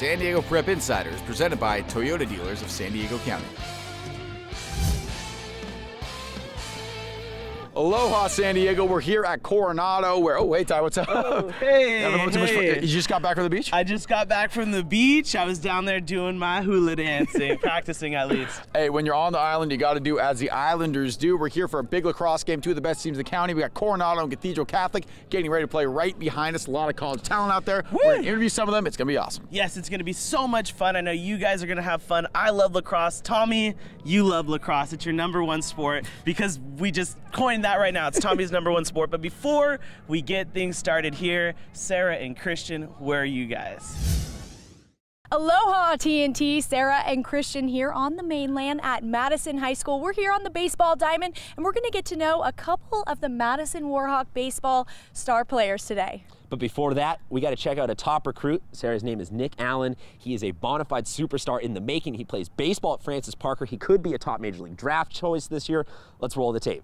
San Diego Prep Insiders, presented by Toyota Dealers of San Diego County. Aloha, San Diego. We're here at Coronado where, oh, hey, Ty, what's up? Oh, hey, You just got back from the beach? I just got back from the beach. I was down there doing my hula dancing, practicing at least. Hey, when you're on the island, you got to do as the Islanders do. We're here for a big lacrosse game, two of the best teams in the county. We got Coronado and Cathedral Catholic getting ready to play right behind us. A lot of college talent out there. Woo! We're going to interview some of them. It's going to be awesome. Yes, it's going to be so much fun. I know you guys are going to have fun. I love lacrosse. Tommy, you love lacrosse. It's your #1 sport because we just coined that right now. It's Tommy's #1 sport. But before we get things started here, Sarah and Christian, where are you guys? Aloha TNT, Sarah and Christian here on the mainland at Madison High School. We're here on the baseball diamond and we're going to get to know a couple of the Madison Warhawk baseball star players today. But before that, we got to check out a top recruit. Sarah's name is Nick Allen. He is a bona fide superstar in the making. He plays baseball at Francis Parker. He could be a top Major League draft choice this year. Let's roll the tape.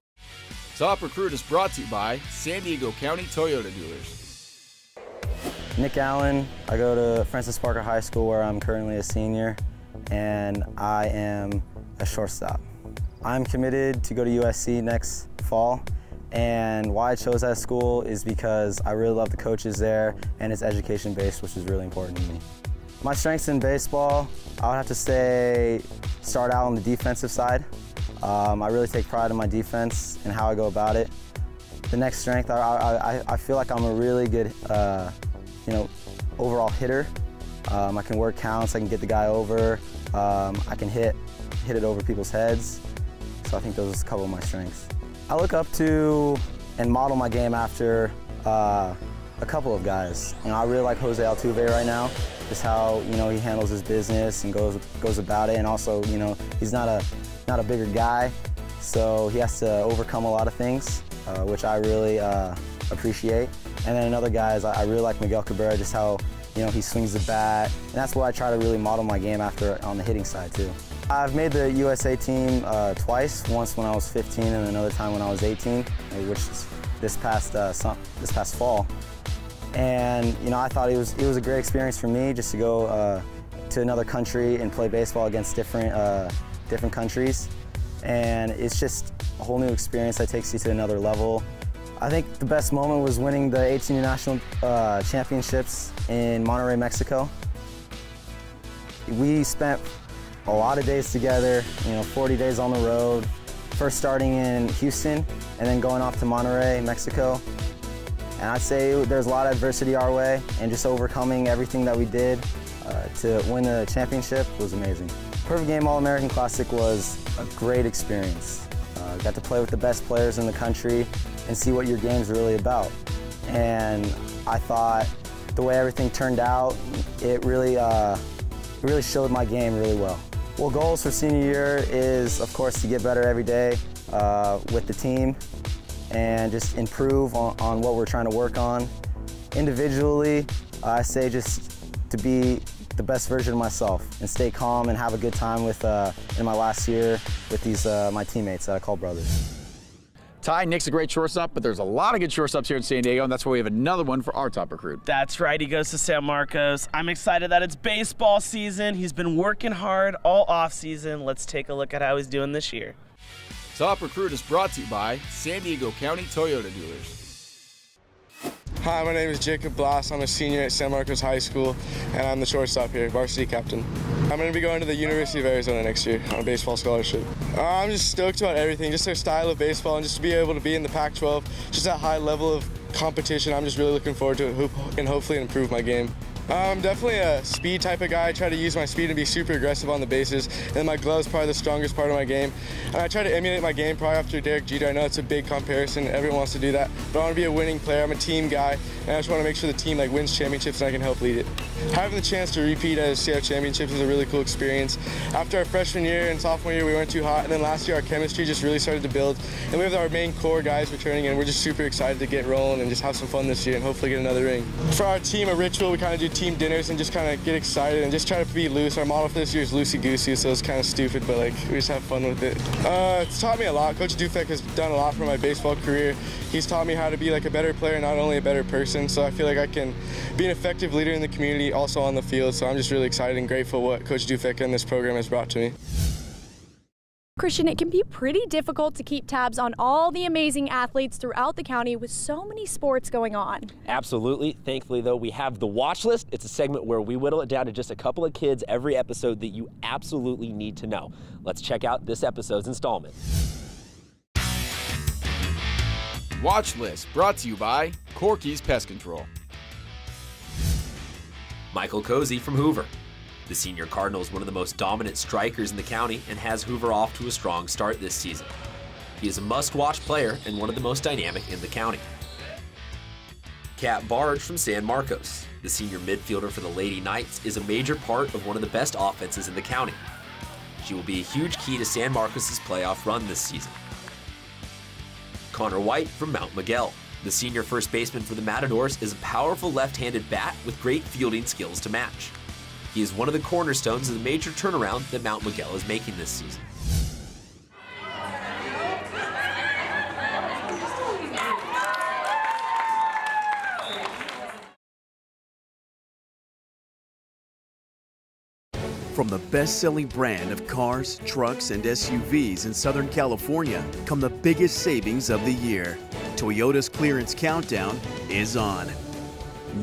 Top Recruit is brought to you by San Diego County Toyota Dealers. Nick Allen. I go to Francis Parker High School where I'm currently a senior, and I am a shortstop. I'm committed to go to USC next fall, and why I chose that school is because I really love the coaches there and it's education-based, which is really important to me. My strengths in baseball, I would have to say start out on the defensive side. I really take pride in my defense and how I go about it. The next strength, I feel like I'm a really good overall hitter. I can work counts, I can get the guy over, I can hit it over people's heads. So I think those are a couple of my strengths. I look up to and model my game after a couple of guys. I really like Jose Altuve right now, just how he handles his business and goes about it, and also he's not a bigger guy, so he has to overcome a lot of things, which I really appreciate. And then another guy is I really like Miguel Cabrera, just how he swings the bat, and that's what I try to really model my game after on the hitting side too. I've made the USA team twice, once when I was 15 and another time when I was 18, which is this past fall. And I thought it was a great experience for me just to go to another country and play baseball against different countries. And it's just a whole new experience that takes you to another level. I think the best moment was winning the 18 national championships in Monterrey, Mexico. We spent a lot of days together, 40 days on the road, first starting in Houston and then going off to Monterrey, Mexico. And I'd say there's a lot of adversity our way, and just overcoming everything that we did to win the championship was amazing. Perfect Game All-American Classic was a great experience. Got to play with the best players in the country and see what your game's really about. And I thought the way everything turned out, it really showed my game really well. Well, goals for senior year is, of course, to get better every day with the team and just improve on what we're trying to work on. Individually, I say just to be the best version of myself and stay calm and have a good time with in my last year with these my teammates that I call brothers. Ty, Nick's a great shortstop, but there's a lot of good shortstops here in San Diego, and that's why we have another one for our top recruit. That's right, he goes to San Marcos. I'm excited that it's baseball season. He's been working hard all off season. Let's take a look at how he's doing this year. Top Recruit is brought to you by San Diego County Toyota Dealers. Hi, my name is Jacob Blas. I'm a senior at San Marcos High School, and I'm the shortstop here, varsity captain. I'm going to be going to the University of Arizona next year on a baseball scholarship. I'm just stoked about everything, just their style of baseball, and just to be able to be in the Pac-12, just that high level of competition. I'm just really looking forward to it and hopefully improve my game. I'm definitely a speed type of guy. I try to use my speed and be super aggressive on the bases, and my glove's probably the strongest part of my game. And I try to emulate my game probably after Derek Jeter. I know it's a big comparison, everyone wants to do that, but I want to be a winning player. I'm a team guy, and I just want to make sure the team wins championships and I can help lead it. Having the chance to repeat at CF championships is a really cool experience. After our freshman year and sophomore year, we weren't too hot, and then last year our chemistry just really started to build, and we have our main core guys returning, and we're just super excited to get rolling and just have some fun this year and hopefully get another ring. For our team, a ritual, we kind of do team dinners and just kind of get excited and just try to be loose. Our motto for this year is loosey-goosey, so it's kind of stupid, but like we just have fun with it. It's taught me a lot. Coach Dufek has done a lot for my baseball career. He's taught me how to be like a better player, not only a better person, so I feel like I can be an effective leader in the community, also on the field, so I'm just really excited and grateful what Coach Dufek and this program has brought to me. Christian, it can be pretty difficult to keep tabs on all the amazing athletes throughout the county with so many sports going on. Absolutely. Thankfully, though, we have the watch list. It's a segment where we whittle it down to just a couple of kids every episode that you absolutely need to know. Let's check out this episode's installment. Watch List brought to you by Corky's Pest Control. Michael Cozy from Hoover. The senior Cardinal is one of the most dominant strikers in the county and has Hoover off to a strong start this season. He is a must-watch player and one of the most dynamic in the county. Kat Barge from San Marcos. The senior midfielder for the Lady Knights is a major part of one of the best offenses in the county. She will be a huge key to San Marcos' playoff run this season. Connor White from Mount Miguel. The senior first baseman for the Matadors is a powerful left-handed bat with great fielding skills to match. He is one of the cornerstones of the major turnaround that Mount Miguel is making this season. From the best-selling brand of cars, trucks, and SUVs in Southern California come the biggest savings of the year. Toyota's clearance countdown is on.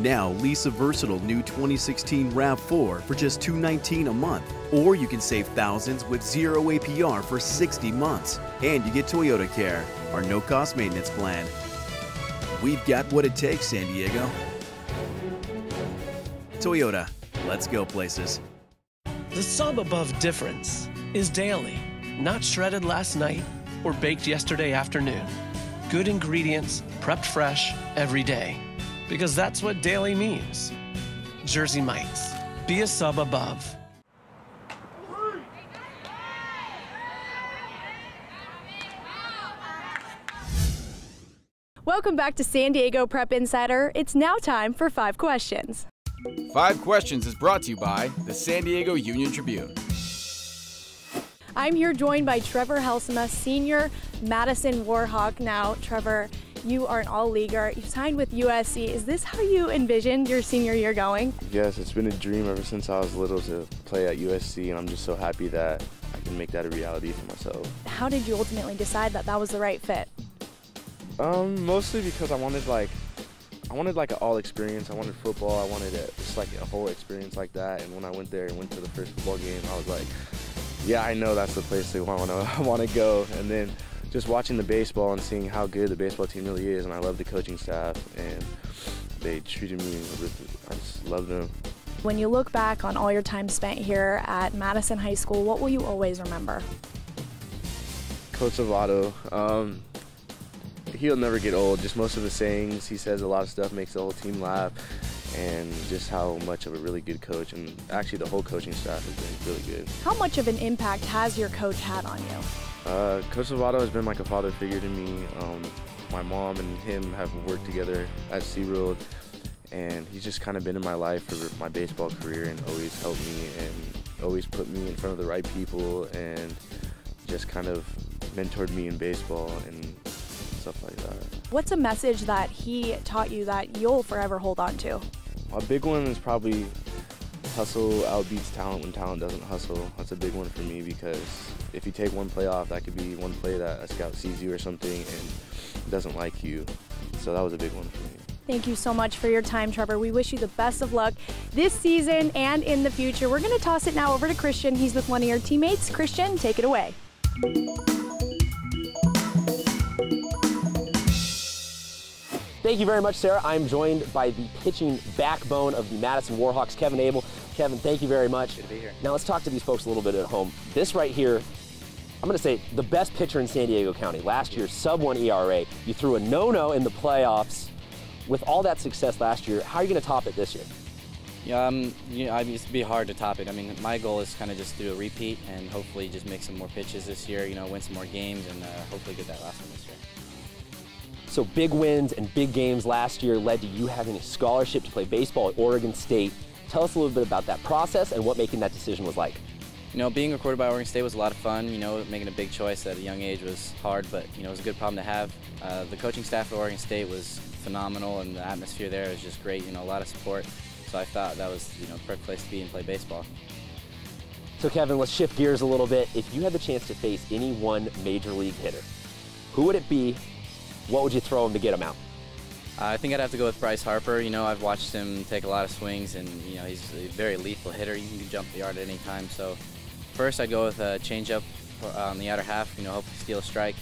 Now lease a versatile new 2016 RAV4 for just $219 a month. Or you can save thousands with 0 APR for 60 months. And you get Toyota Care, our no-cost maintenance plan. We've got what it takes, San Diego. Toyota, let's go places. The sub above difference is daily, not shredded last night or baked yesterday afternoon. Good ingredients, prepped fresh every day. Because that's what daily means. Jersey Mike's. Be a sub above. Welcome back to San Diego Prep Insider. It's now time for 5 questions. 5 Questions is brought to you by the San Diego Union Tribune. I'm here joined by Trevor Helsema, senior Madison Warhawk. Now, Trevor, you are an all-leaguer. You signed with USC. Is this how you envisioned your senior year going? Yes, it's been a dream ever since I was little to play at USC, and I'm just so happy that I can make that a reality for myself. How did you ultimately decide that that was the right fit? Mostly because I wanted like an all experience. I wanted football. I wanted just like a whole experience like that. And when I went there and went to the first football game, I was like, yeah, I know that's the place I want to go. And then just watching the baseball and seeing how good the baseball team really is, and I love the coaching staff, and they treated me I just love them. When you look back on all your time spent here at Madison High School, what will you always remember? Coach Salvato, he'll never get old. Just most of the sayings he says, a lot of stuff makes the whole team laugh, and just how much of a really good coach, and actually the whole coaching staff has been really good. How much of an impact has your coach had on you? Coach Salvato has been like a father figure to me. My mom and him have worked together at SeaWorld, and he's just kind of been in my life for my baseball career and always helped me and always put me in front of the right people and just kind of mentored me in baseball and stuff like that. What's a message that he taught you that you'll forever hold on to? A big one is probably hustle outbeats talent when talent doesn't hustle. That's a big one for me, because if you take one play off, that could be one play that a scout sees you or something and doesn't like you. So that was a big one for me. Thank you so much for your time, Trevor. We wish you the best of luck this season and in the future. We're going to toss it now over to Christian. He's with one of your teammates. Christian, take it away. Thank you very much, Sarah. I'm joined by the pitching backbone of the Madison Warhawks, Kevin Abel. Kevin, thank you very much. Good to be here. Now let's talk to these folks a little bit at home. This right here, I'm going to say the best pitcher in San Diego County. Last year, sub-1 ERA. You threw a no-no in the playoffs. With all that success last year, how are you going to top it this year? Yeah, it'd be hard to top it. I mean, my goal is kind of just do a repeat and hopefully just make some more pitches this year, win some more games, and hopefully get that last one this year. So big wins and big games last year led to you having a scholarship to play baseball at Oregon State. Tell us a little bit about that process and what making that decision was like. You know, being recruited by Oregon State was a lot of fun. You know, making a big choice at a young age was hard, but you know, it was a good problem to have. The coaching staff at Oregon State was phenomenal, and the atmosphere there was just great. You know, a lot of support. So I thought that was, you know, the perfect place to be and play baseball. So Kevin, let's shift gears a little bit. If you had the chance to face any one major league hitter, who would it be? What would you throw him to get him out? I think I'd have to go with Bryce Harper. You know, I've watched him take a lot of swings, and you know, he's a very lethal hitter. You can jump the yard at any time. So first, I'd go with a changeup on the outer half. You know, hopefully steal a strike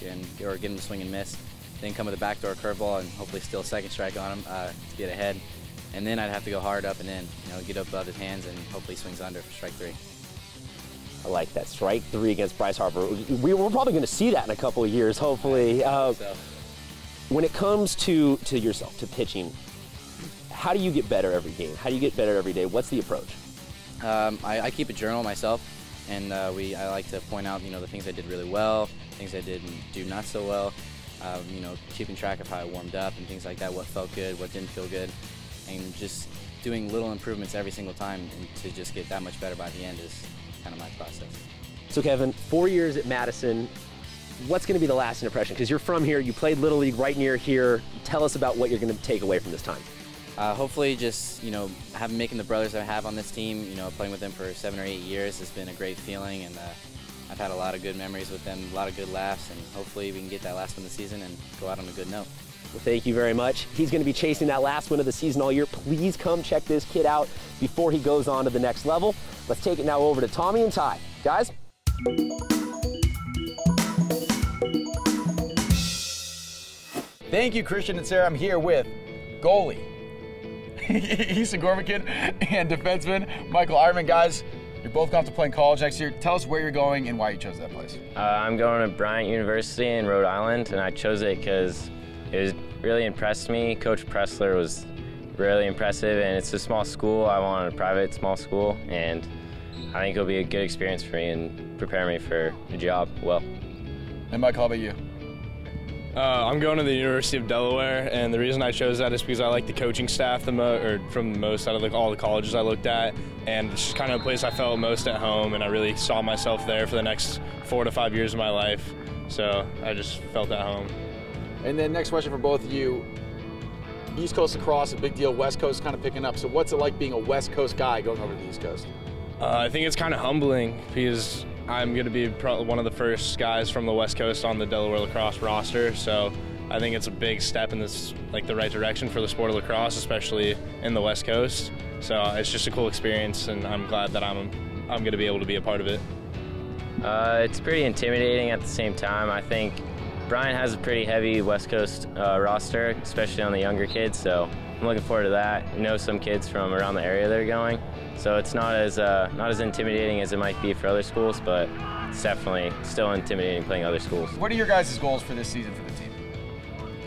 or get him to swing and miss. Then come with a backdoor curveball and hopefully steal a second strike on him to get ahead. And then I'd have to go hard up and in. You know, get up above his hands and hopefully swings under for strike 3. I like that. Strike 3 against Bryce Harper. We're probably going to see that in a couple of years, hopefully. When it comes to yourself, to pitching, how do you get better every game? How do you get better every day? What's the approach? I keep a journal myself, and I like to point out, you know, the things I did really well, things I didn't do not so well. You know, keeping track of how I warmed up and things like that, what felt good, what didn't feel good, and just doing little improvements every single time and to just get that much better by the end is kind of my process. So Kevin, 4 years at Madison, what's going to be the lasting impression? Because you're from here, you played Little League right near here. Tell us about what you're going to take away from this time. Hopefully just, you know, making the brothers I have on this team, you know, playing with them for 7 or 8 years has been a great feeling, and I've had a lot of good memories with them, a lot of good laughs, and hopefully we can get that last win of the season and go out on a good note. Well, thank you very much. He's going to be chasing that last win of the season all year. Please come check this kid out before he goes on to the next level. Let's take it now over to Tommy and Ty. Guys? Thank you, Christian and Sarah. I'm here with goalie, Easton Gormican, and defenseman Michael Ironman. Guys, you're both going to have to play in college next year. Tell us where you're going and why you chose that place. I'm going to Bryant University in Rhode Island, and I chose it because it really impressed me. Coach Pressler was really impressive, and it's a small school. I wanted a private small school, and I think it'll be a good experience for me and prepare me for the job well. And Michael, how about you? I'm going to the University of Delaware, and the reason I chose that is because I like the coaching staff from the most out of all the colleges I looked at, and it's just kind of a place I felt most at home, and I really saw myself there for the next 4 to 5 years of my life, so I just felt at home. And then next question for both of you. East Coast lacrosse, a big deal. West Coast kind of picking up. So what's it like being a West Coast guy going over to the East Coast? I think it's kind of humbling because I'm going to be one of the first guys from the West Coast on the Delaware lacrosse roster. So I think it's a big step in this, like, the right direction for the sport of lacrosse, especially in the West Coast. So it's just a cool experience, and I'm glad that I'm going to be able to be a part of it. It's pretty intimidating at the same time. I think Bryant has a pretty heavy West Coast roster, especially on the younger kids, so I'm looking forward to that. I know some kids from around the area that are going, so it's not as intimidating as it might be for other schools, but it's definitely still intimidating playing other schools. What are your guys' goals for this season for the team?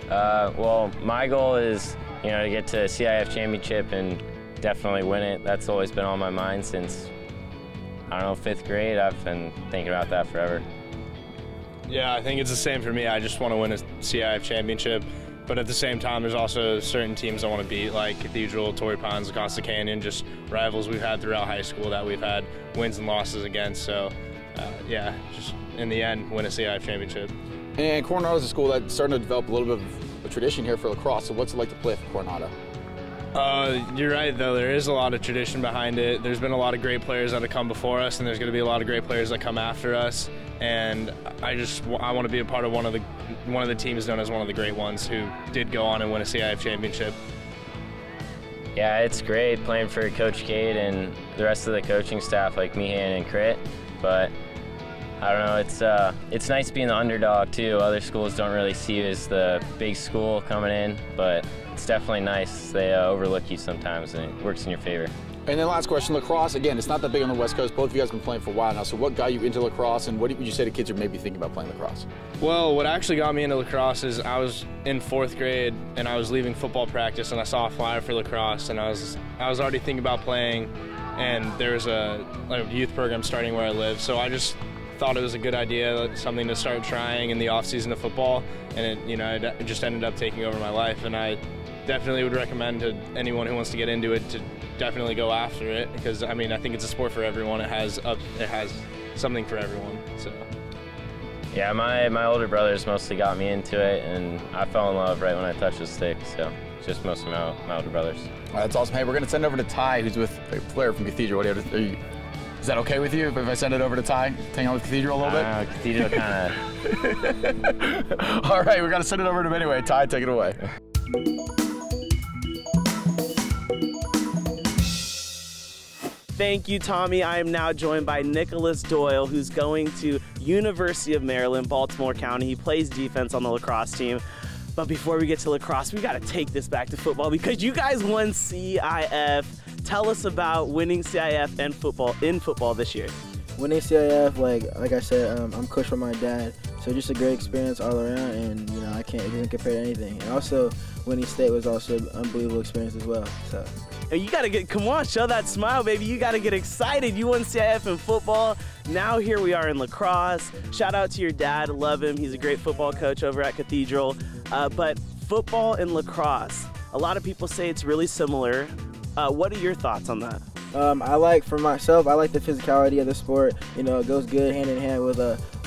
Well, my goal is, you know, to get to CIF championship and definitely win it. That's always been on my mind since, I don't know, 5th grade. I've been thinking about that forever. Yeah, I think it's the same for me. I just want to win a CIF championship, but at the same time, there's also certain teams I want to beat, like Cathedral, Torrey Pines, Acosta Canyon, just rivals we've had throughout high school that we've had wins and losses against. So, yeah, just in the end, win a CIF championship. And Coronado is a school that's starting to develop a little bit of a tradition here for lacrosse. So what's it like to play for Coronado? You're right, though. There is a lot of tradition behind it. There's been a lot of great players that have come before us, and there's going to be a lot of great players that come after us. And I want to be a part of one of the teams known as one of the great ones who did go on and win a CIF championship. Yeah, it's great playing for Coach Cade and the rest of the coaching staff like Meehan and Crit, but I don't know, it's nice being the underdog too. Other schools don't really see you as the big school coming in, but it's definitely nice. They overlook you sometimes, and it works in your favor. And then last question, lacrosse, again, it's not that big on the West Coast. Both of you guys have been playing for a while now, so what got you into lacrosse, and what would you say to kids who may be thinking about playing lacrosse? Well, what actually got me into lacrosse is I was in 4th grade, and I was leaving football practice, and I saw a flyer for lacrosse, and I was already thinking about playing, and there was a youth program starting where I live, so I just thought it was a good idea, something to start trying in the off season of football, and it just ended up taking over my life. And I definitely would recommend to anyone who wants to get into it to definitely go after it, because I mean, I think it's a sport for everyone. It has something for everyone. So. Yeah, my older brothers mostly got me into it, and I fell in love right when I touched the stick. So just mostly my older brothers. That's awesome. Hey, we're gonna send it over to Ty, who's with a player from Cathedral. Is that okay with you if I send it over to Ty? Hang out with Cathedral a little bit? Cathedral kind of. All right, we're gonna send it over to him anyway. Ty, take it away. Thank you, Tommy. I am now joined by Nicholas Doyle, who's going to University of Maryland, Baltimore County. He plays defense on the lacrosse team. But before we get to lacrosse, we got to take this back to football because you guys won CIF. Tell us about winning CIF and football this year. Winning CIF, like I said, I'm coached by my dad, so just a great experience all around, and it doesn't compare to anything. And also, winning state was also an unbelievable experience as well. So. You gotta come on, show that smile, baby. You gotta get excited. You won CIF in football. Now here we are in lacrosse. Shout out to your dad, love him. He's a great football coach over at Cathedral. But football and lacrosse, a lot of people say it's really similar. What are your thoughts on that? For myself, I like the physicality of the sport. It goes good hand in hand with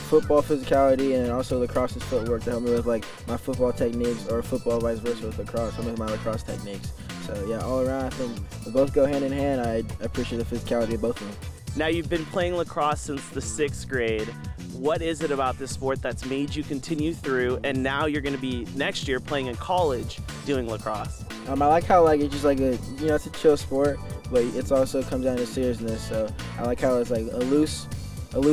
football physicality and also lacrosse's footwork to help me with my football techniques, or football vice versa with lacrosse. Help me with my lacrosse techniques. So yeah, all around, I think we both go hand in hand. I appreciate the physicality of both of them. Now you've been playing lacrosse since the 6th grade. What is it about this sport that's made you continue through, and now you're going to be next year playing in college doing lacrosse? I like how it's just it's a chill sport, but it's also comes down to seriousness. So I like how it's a loose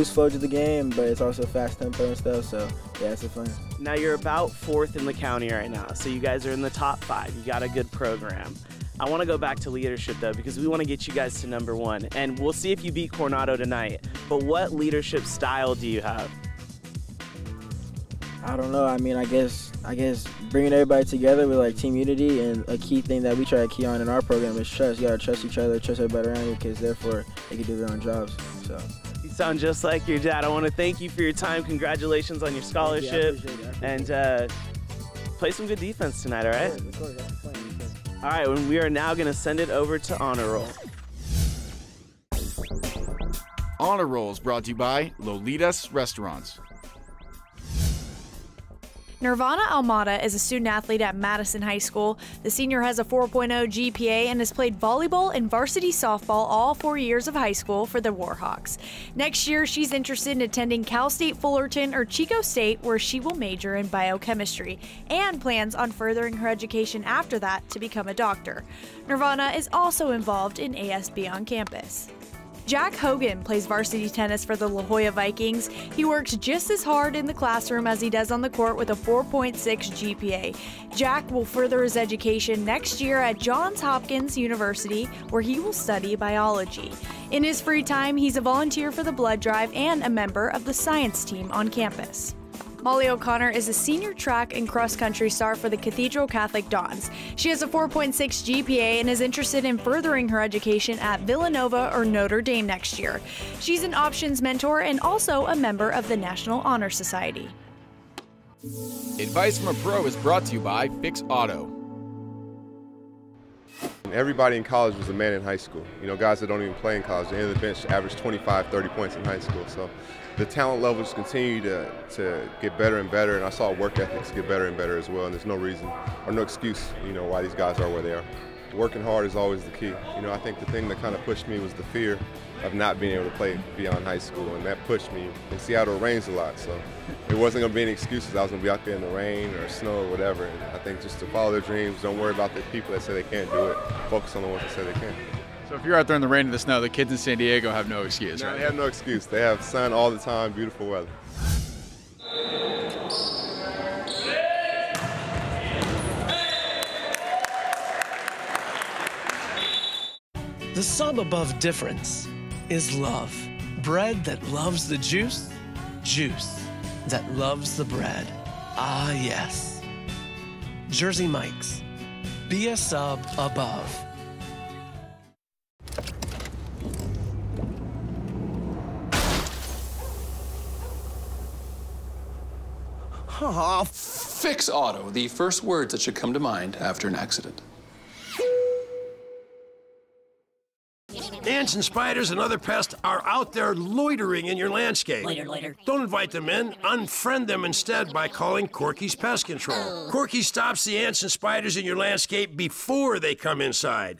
flow to the game, but it's also fast tempo and stuff. So yeah, it's fun. Now you're about 4th in the county right now, so you guys are in the top 5. You got a good program. I want to go back to leadership though, because we want to get you guys to number 1, and we'll see if you beat Coronado tonight. But what leadership style do you have? I don't know. I mean, I guess bringing everybody together with team unity, and a key thing that we try to key on in our program is trust. You gotta trust each other, trust everybody around you, because therefore they can do their own jobs. So. You sound just like your dad. I want to thank you for your time. Congratulations on your scholarship, and play some good defense tonight. All right. Of course. All right, and we are now going to send it over to Honor Roll. Honor Roll is brought to you by Lolitas Restaurants. Nirvana Almada is a student athlete at Madison High School. The senior has a 4.0 GPA and has played volleyball and varsity softball all 4 years of high school for the Warhawks. Next year, she's interested in attending Cal State Fullerton or Chico State, where she will major in biochemistry, and plans on furthering her education after that to become a doctor. Nirvana is also involved in ASB on campus. Jack Hogan plays varsity tennis for the La Jolla Vikings. He works just as hard in the classroom as he does on the court with a 4.6 GPA. Jack will further his education next year at Johns Hopkins University, where he will study biology. In his free time, he's a volunteer for the blood drive and a member of the science team on campus. Molly O'Connor is a senior track and cross-country star for the Cathedral Catholic Dons. She has a 4.6 GPA and is interested in furthering her education at Villanova or Notre Dame next year. She's an options mentor and also a member of the National Honor Society. Advice from a Pro is brought to you by Fix Auto. Everybody in college was a man in high school. Guys that don't even play in college, the end of the bench average 25, 30 points in high school. So the talent levels continue to get better and better, and I saw work ethics get better and better as well, and there's no reason or no excuse, why these guys are where they are. Working hard is always the key. I think the thing that kind of pushed me was the fear of not being able to play beyond high school, and that pushed me. In Seattle, it rains a lot, so it wasn't going to be any excuses. I was going to be out there in the rain or snow or whatever, and I think just to follow their dreams, don't worry about the people that say they can't do it, focus on the ones that say they can. So if you're out there in the rain and the snow, the kids in San Diego have no excuse, right? They have no excuse. They have sun all the time, beautiful weather. The sub above difference is love. Bread that loves the juice, juice that loves the bread. Ah, yes. Jersey Mike's. Be a sub above. Fix Auto, the first words that should come to mind after an accident. Ants and spiders and other pests are out there loitering in your landscape. Loiter. Don't invite them in. Unfriend them instead by calling Corky's Pest Control. Corky stops the ants and spiders in your landscape before they come inside.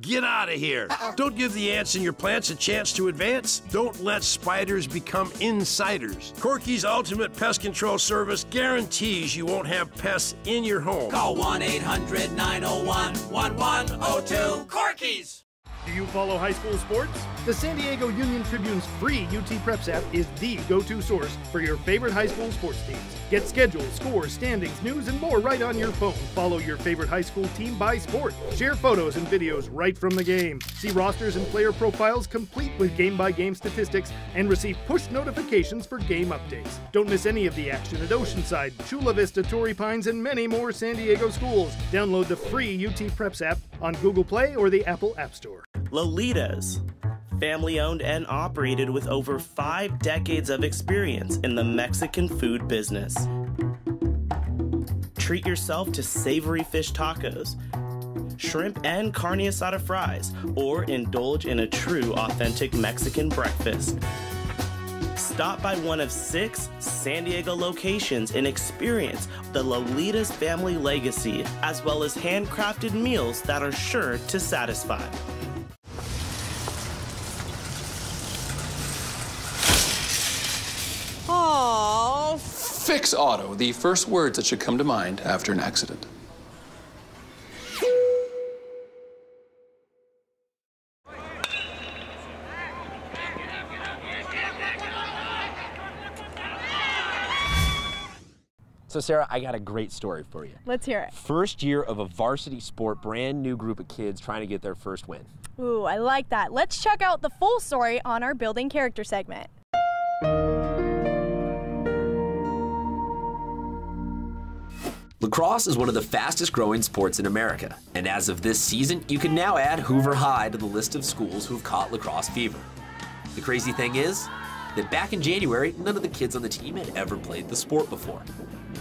Get out of here. Don't give the ants in your plants a chance to advance. Don't let spiders become insiders. Corky's Ultimate Pest Control Service guarantees you won't have pests in your home. Call 1-800-901-1102. Corky's! Do you follow high school sports? The San Diego Union Tribune's free UT Preps app is the go-to source for your favorite high school sports teams. Get schedules, scores, standings, news, and more right on your phone. Follow your favorite high school team by sport. Share photos and videos right from the game. See rosters and player profiles complete with game-by-game statistics and receive push notifications for game updates. Don't miss any of the action at Oceanside, Chula Vista, Torrey Pines, and many more San Diego schools. Download the free UT Preps app on Google Play or the Apple App Store. Lolitas. Family owned and operated with over 5 decades of experience in the Mexican food business. Treat yourself to savory fish tacos, shrimp and carne asada fries, or indulge in a true authentic Mexican breakfast. Stop by one of 6 San Diego locations and experience the Lolitas family legacy, as well as handcrafted meals that are sure to satisfy. Fix Auto, the first words that should come to mind after an accident. So Sarah, I got a great story for you. Let's hear it. First year of a varsity sport, brand new group of kids trying to get their first win. Ooh, I like that. Let's check out the full story on our Building Character segment. Lacrosse is one of the fastest growing sports in America, and as of this season, you can now add Hoover High to the list of schools who've caught lacrosse fever. The crazy thing is that back in January, none of the kids on the team had ever played the sport before.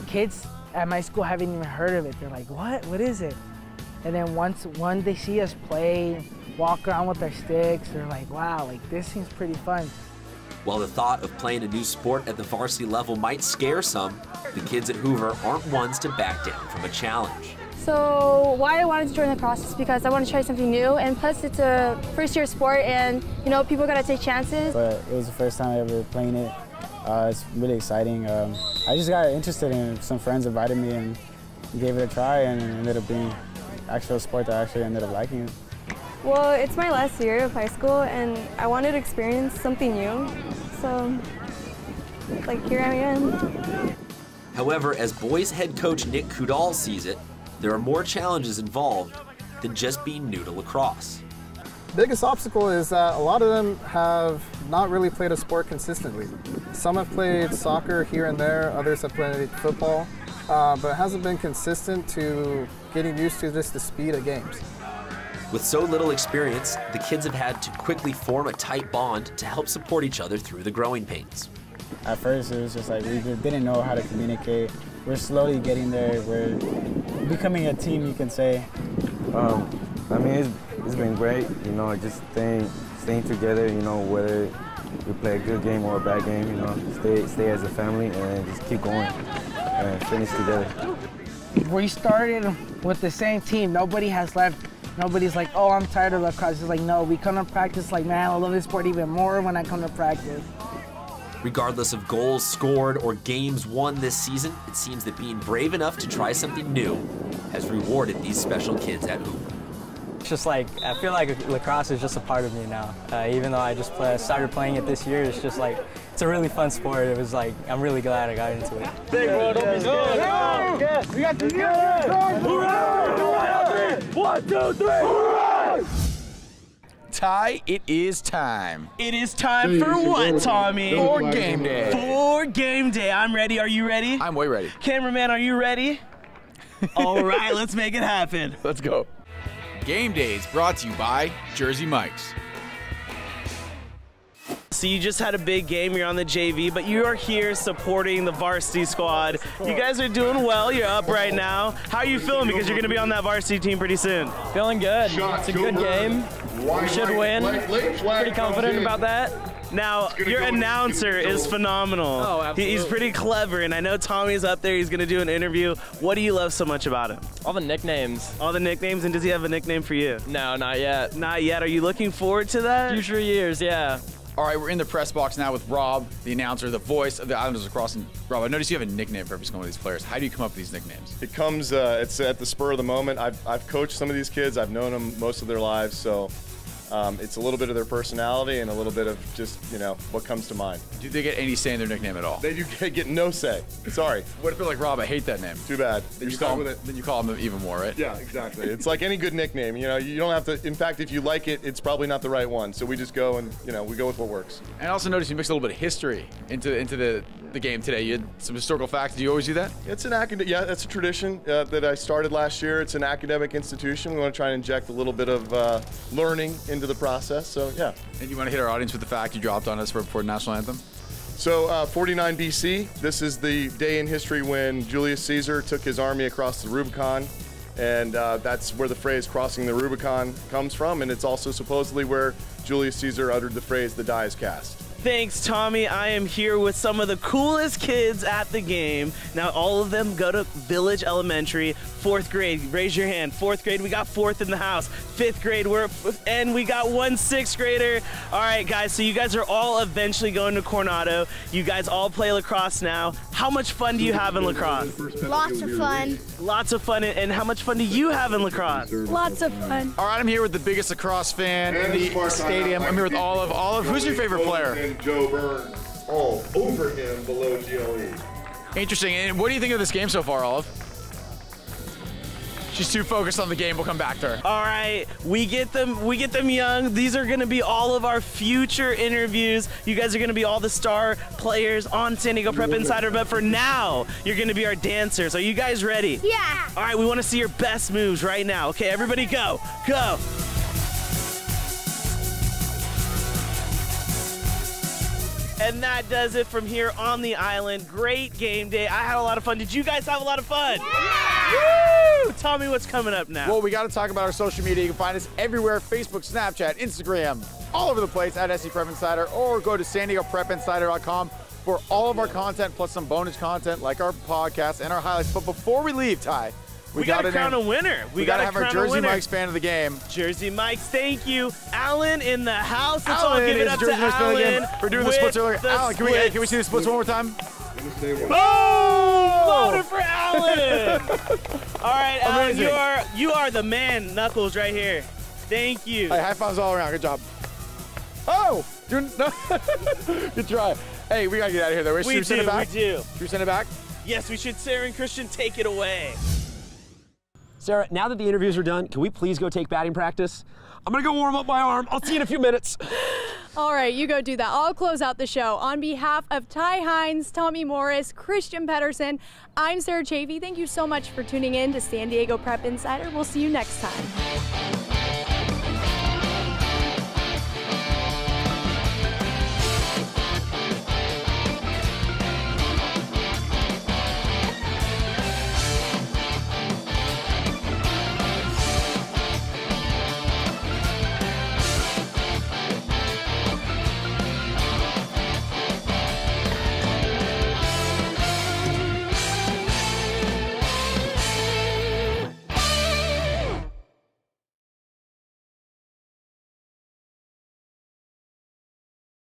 Kids at my school haven't even heard of it. They're like, what? What is it? And then once they see us play, walk around with our sticks, they're like, wow, like this seems pretty fun. While the thought of playing a new sport at the varsity level might scare some, the kids at Hoover aren't ones to back down from a challenge. So why I wanted to join lacrosse is because I want to try something new, and plus it's a first-year sport, and you know people gotta take chances. But it was the first time ever playing it. It's really exciting. I just got interested in it. Some friends invited me and gave it a try, and it ended up being an actual sport that I actually ended up liking it. Well, it's my last year of high school, and I wanted to experience something new. So, like, here I am. However, as boys head coach Nick Kudal sees it, there are more challenges involved than just being new to lacrosse. Biggest obstacle is that a lot of them have not really played a sport consistently. Some have played soccer here and there, others have played football, but it hasn't been consistent to getting used to just the speed of games. With so little experience, the kids have had to quickly form a tight bond to help support each other through the growing pains. At first, it was just like we didn't know how to communicate. We're slowly getting there. We're becoming a team, you can say. I mean, it's been great, you know, just staying together, you know, whether we play a good game or a bad game, you know, stay as a family and just keep going and finish together. We started with the same team. Nobody has left. Nobody's like, oh, I'm tired of lacrosse. It's like, no, we come to practice like, man, I love this sport even more when I come to practice. Regardless of goals scored or games won this season, it seems that being brave enough to try something new has rewarded these special kids at Hoover. It's just like, I feel like lacrosse is just a part of me now. Even though I just started playing it this year, it's just like, it's a really fun sport. It was like, I'm really glad I got into it. Big one, don't be scared. Yes, we got the Hooray! 1, 2, 3, hooray! Ty, it is time. It is time for what, Tommy? For game day. For game day. I'm ready. Are you ready? I'm way ready. Cameraman, are you ready? All right, let's make it happen. Let's go. Game Day is brought to you by Jersey Mike's. so you just had a big game. You're on the JV, but you are here supporting the varsity squad. You guys are doing well. You're up right now. How are you feeling because you're going to be on that varsity team pretty soon? Feeling good. It's a good game. We should win. Pretty confident about that. Now, your announcer is phenomenal. Oh, absolutely. He's pretty clever, and I know Tommy's up there. He's going to do an interview. What do you love so much about him? All the nicknames. All the nicknames, and does he have a nickname for you? No, not yet. Not yet. Are you looking forward to that? Future years, yeah. All right, we're in the press box now with Rob, the announcer, the voice of the Islanders Lacrosse. And Rob, I noticed you have a nickname for every single one of these players. How do you come up with these nicknames? It comes, it's at the spur of the moment. I've coached some of these kids. I've known them most of their lives, so it's a little bit of their personality and a little bit of just, what comes to mind. Do they get any say in their nickname at all? They do get no say. Sorry. What if they're like, Rob, I hate that name? Too bad. Then you call them even more, right? Yeah, exactly. It's like any good nickname. You don't have to, in fact, if you like it, it's probably not the right one. So we just go and, we go with what works. And I also noticed you mixed a little bit of history into the game today. You had some historical facts. Do you always do that? It's an yeah, that's a tradition that I started last year. It's an academic institution. We want to try and inject a little bit of learning into the process. So yeah. And you want to hit our audience with the fact you dropped on us before the national anthem? So 49 BC, this is the day in history when Julius Caesar took his army across the Rubicon, and that's where the phrase crossing the Rubicon comes from, and it's also supposedly where Julius Caesar uttered the phrase, the die is cast. Thanks, Tommy. I am here with some of the coolest kids at the game. Now, all of them go to Village Elementary, 4th grade. Raise your hand. 4th grade, we got 4th in the house. 5th grade, and we got one 6th grader. All right, guys, so you guys are all eventually going to Coronado. You guys all play lacrosse now. How much fun do you have in lacrosse? Lots of fun. Lots of fun, and how much fun do you have in lacrosse? Lots of fun. All right, I'm here with the biggest lacrosse fan in the stadium. I'm here with Olive. Olive, who's your favorite player? Joe Burns all over him below GLE. Interesting. And what do you think of this game so far, Olive? She's too focused on the game. We'll come back to her. All right, we get them young. These are gonna be all of our future interviews. You guys are gonna be all the star players on San Diego Prep Insider, but for now, you're gonna be our dancers. Are you guys ready? Yeah. All right, we wanna see your best moves right now. Okay, everybody go, go. And that does it from here on the island. Great game day. I had a lot of fun. Did you guys have a lot of fun? Yeah! Woo! Tell me what's coming up now. Well, we got to talk about our social media. You can find us everywhere: Facebook, Snapchat, Instagram, all over the place at SD Prep Insider, or go to SanDiegoPrepInsider.com for all of our content, plus some bonus content like our podcast and our highlights. But before we leave, Ty, we got to crown a winner. We got to have our Jersey Mike's fan of the game. Jersey Mike's, thank you. Alan in the house. Let's all give it up to Alan. We're doing the splits earlier. Alan, can we see the splits one more time? Oh! Voted for Alan. All right, Alan, you are the man. Knuckles right here. Thank you. Hey, high fives all around. Good job. Oh! Good try. Hey, we got to get out of here, though. Should we send it back? We do. Should we send it back? Yes, we should. Sarah and Christian, take it away. Sarah, now that the interviews are done, can we please go take batting practice? I'm gonna go warm up my arm. I'll see you in a few minutes. All right, you go do that. I'll close out the show. On behalf of Ty Hines, Tommy Morris, Christian Pedersen, I'm Sarah Chavey. Thank you so much for tuning in to San Diego Prep Insider. We'll see you next time.